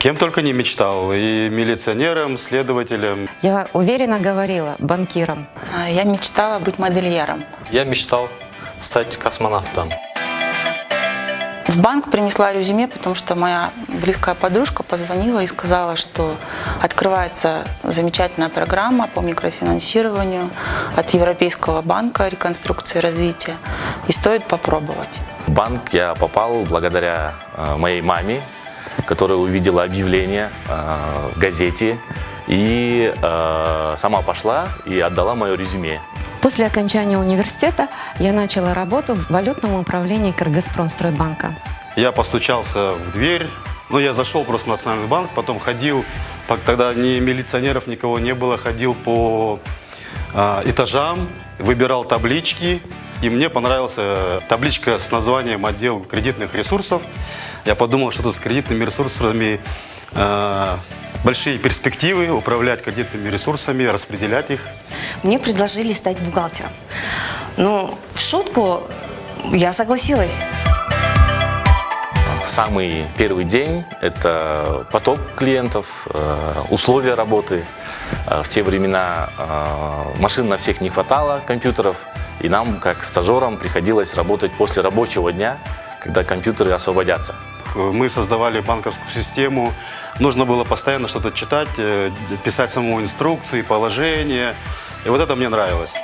Кем только не мечтал. И милиционером, следователем. Я уверенно говорила банкиром. Я мечтала быть модельером. Я мечтал стать космонавтом. В банк принесла резюме, потому что моя близкая подружка позвонила и сказала, что открывается замечательная программа по микрофинансированию от Европейского банка реконструкции и развития, и стоит попробовать. В банк я попал благодаря моей маме, которая увидела объявление в газете и сама пошла и отдала мое резюме. После окончания университета я начала работу в валютном управлении Кыргызпромстройбанка. Я постучался в дверь. Я зашел просто в Национальный банк, потом ходил, тогда ни милиционеров, никого не было, ходил по этажам, выбирал таблички. И мне понравилась табличка с названием «Отдел кредитных ресурсов». Я подумал, что тут с кредитными ресурсами большие перспективы, управлять кредитными ресурсами, распределять их. Мне предложили стать бухгалтером. Но в шутку я согласилась. Самый первый день – это поток клиентов, условия работы. В те времена машин на всех не хватало, компьютеров, и нам, как стажерам, приходилось работать после рабочего дня, когда компьютеры освободятся. Мы создавали банковскую систему, нужно было постоянно что-то читать, писать саму инструкции, положения, и вот это мне нравилось.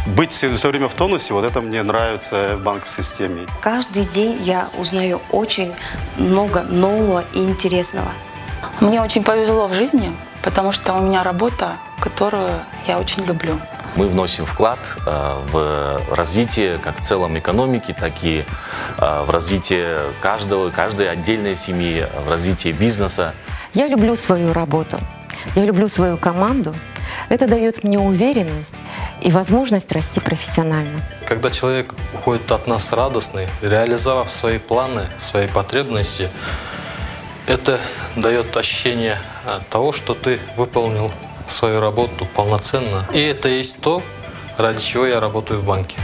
Быть все время в тонусе, вот это мне нравится в банковской системе. Каждый день я узнаю очень много нового и интересного. Мне очень повезло в жизни, потому что у меня работа, которую я очень люблю. Мы вносим вклад в развитие как в целом экономики, так и в развитие каждой отдельной семьи, в развитие бизнеса. Я люблю свою работу, я люблю свою команду. Это дает мне уверенность и возможность расти профессионально. Когда человек уходит от нас радостный, реализовав свои планы, свои потребности, это дает ощущение того, что ты выполнил свою работу полноценно. И это есть то, ради чего я работаю в банке.